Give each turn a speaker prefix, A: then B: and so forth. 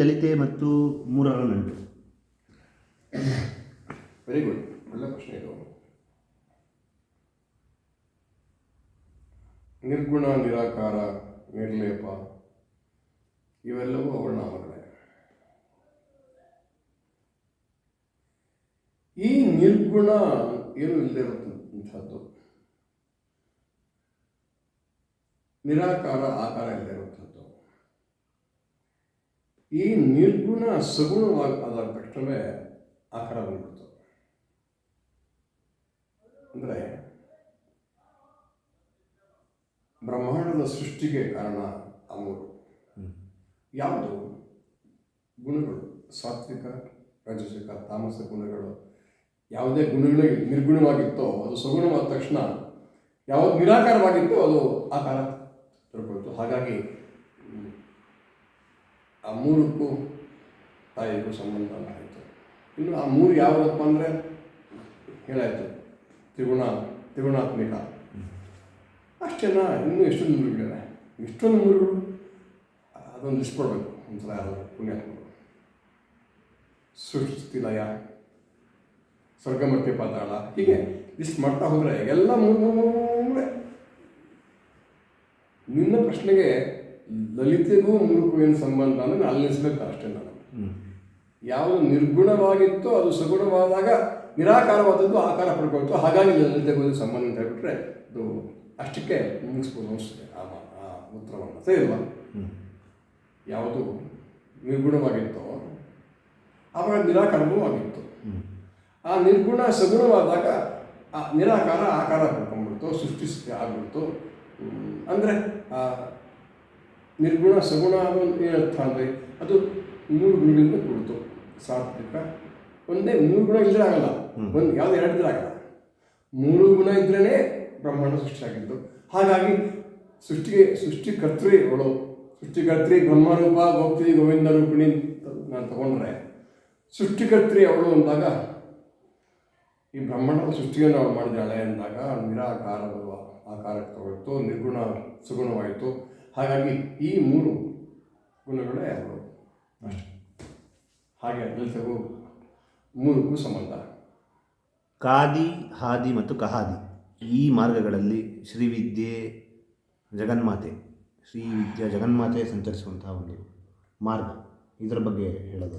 A: ಲಲಿತೆ ಮತ್ತು ಮೂರರ ನಂಟು.
B: ವೆರಿ ಗುಡ್, ಒಳ್ಳೆ ಪ್ರಶ್ನೆ ಇದು. ನಿರ್ಗುಣ, ನಿರಾಕಾರ, ನಿರ್ಲೇಪ ಇವೆಲ್ಲವೂ ಅವಳ ನಾಮಗಳೇ. ಈ ನಿರ್ಗುಣ ಏನು ಇಲ್ಲದೆ ಇರುವಂಥದ್ದು, ನಿರಾಕಾರ ಆಕಾರ ಇಲ್ಲದೆ ಇರುವಂಥದ್ದು. ಈ ನಿರ್ಗುಣ ಸಗುಣವಾದ ತಕ್ಷಣವೇ ಆಕಾರ ಬಂದ್ಬಿಡ್ತು. ಅಂದರೆ ಬ್ರಹ್ಮಾಂಡದ ಸೃಷ್ಟಿಗೆ ಕಾರಣ ಆ ಮೂರು. ಯಾವುದು? ಗುಣಗಳು, ಸಾತ್ವಿಕ, ರಾಜಸಿಕ, ತಾಮಸ ಗುಣಗಳು. ಯಾವುದೇ ಗುಣಗಳೇ ನಿರ್ಗುಣವಾಗಿತ್ತೋ ಅದು ಸಗುಣವಾದ ತಕ್ಷಣ, ಯಾವುದು ನಿರಾಕಾರವಾಗಿತ್ತೋ ಅದು ಆಕಾರ ತಿಳ್ಕೊಳ್ತು. ಹಾಗಾಗಿ ಆ ಮೂರಕ್ಕೂ ತಾಯಿಗೂ ಸಂಬಂಧ ಆಯಿತು. ಇನ್ನು ಆ ಮೂರು ಯಾವುದಪ್ಪ ಅಂದರೆ ಹೇಳಾಯಿತು, ತ್ರಿಗುಣಾತ್ಮಿಕ. ಅಷ್ಟೇನ, ಇನ್ನೂ ಎಷ್ಟೊಂದು ಮೂರುಗಳಿವೆ. ಇಷ್ಟೊಂದು ಮೂರುಗಳು ಅದೊಂದು ಲಿಸ್ಟ್ ಕೊಡಬೇಕು ಒಂದ್ಸಲ ಯಾರಾದರೂ ಪುಣ್ಯಾತ್ಮರು. ಸೃಷ್ಟಿ ಲಯ, ಸ್ವರ್ಗಮರ್ತ್ಯ ಪಾತಾಳ, ಹೀಗೆ ಲಿಸ್ಟ್ ಮಾಡ್ತಾ ಹೋದರೆ ಎಲ್ಲ ಮೂರೇ. ನಿನ್ನ ಪ್ರಶ್ನೆಗೆ ಲಲಿತೆಗೂ ಮೂರಕ್ಕೂ ಏನು ಸಂಬಂಧ ಅಂದರೆ ನಾನು ಅಲ್ಲಿ ನಿಲ್ಲಿಸ್ಬೇಕು ಅಷ್ಟೇ. ನಾನು ಯಾವುದು ನಿರ್ಗುಣವಾಗಿತ್ತೋ ಅದು ಸಗುಣವಾದಾಗ ನಿರಾಕಾರವಾದದ್ದು ಆಕಾರ ಪಡ್ಕೊಳ್ತು. ಹಾಗಾಗಿ ಲಲಿತೆಗೂ ಸಂಬಂಧ ಅಂತ ಹೇಳ್ಬಿಟ್ರೆ ಅದು ಅಷ್ಟಕ್ಕೆ ಮುಗಿಸ್ಬೋದು ಅನಿಸ್ತದೆ ಆ ಉತ್ತರವನ್ನು. ಸರಿ ಅಲ್ವಾ? ಯಾವುದು ನಿರ್ಗುಣವಾಗಿತ್ತೋ ಆವಾಗ ನಿರಾಕಾರವೂ ಆಗಿತ್ತು. ಆ ನಿರ್ಗುಣ ಸಗುಣವಾದಾಗ ಆ ನಿರಾಕಾರ ಆಕಾರ ಪಡ್ಕೊಂಡ್ಬಿಡ್ತು, ಸೃಷ್ಟಿ ಆಗ್ಬಿಡ್ತು. ಅಂದರೆ ಆ ನಿರ್ಗುಣ ಸಗುಣ ಏನರ್ಥ ಅಂದರೆ ಅದು ಮೂರು ಗುಣಗಳಿಂದ ಕೂಡ್ತು. ಸಾತ್ವಿಕ ಒಂದೇ, ಮೂರು ಗುಣ ಇಲ್ಲದೆ ಆಗಲ್ಲ. ಒಂದು ಯಾವುದು ಎರಡಿದ್ರೆ ಆಗಲ್ಲ. ಮೂರು ಗುಣ ಇದ್ರೇ ಬ್ರಹ್ಮಾಂಡ ಸೃಷ್ಟಿಯಾಗಿದ್ದು. ಹಾಗಾಗಿ ಸೃಷ್ಟಿಕರ್ತ್ರಿ ಅವಳು. ಸೃಷ್ಟಿಕರ್ತ್ರಿ ಬ್ರಹ್ಮರೂಪ ಗೋಪ್ತಿ ಗೋವಿಂದ ರೂಪಿಣಿ ನಾನು ತಗೊಂಡ್ರೆ ಸೃಷ್ಟಿಕರ್ತ್ರಿ ಅವಳು ಅಂದಾಗ ಈ ಬ್ರಹ್ಮಾಂಡದ ಸೃಷ್ಟಿಯನ್ನು ಅವಳು ಮಾಡಿದ್ದಾಳೆ ಅಂದಾಗ ನಿರಾಕಾರದ ಆಕಾರಕ್ಕೆ ತಗೊಳ್ತು, ನಿರ್ಗುಣ ಸುಗುಣವಾಯಿತು. ಹಾಗಾಗಿ ಈ ಮೂರು ಗುಣಗಳೇ ಅವಳು ಅಷ್ಟೆ. ಹಾಗೆ ಲಲಿತೆಗೂ ಮೂರಕ್ಕೂ ಸಂಬಂಧ.
A: ಕಾದಿ, ಹಾದಿ ಮತ್ತು ಕಹಾದಿ ಈ ಮಾರ್ಗಗಳಲ್ಲಿ ಶ್ರೀವಿದ್ಯಾ ಜಗನ್ಮಾತೆ ಸಂಚರಿಸುವಂತಹ ಒಂದು ಮಾರ್ಗ, ಇದರ ಬಗ್ಗೆ ಹೇಳೋದು.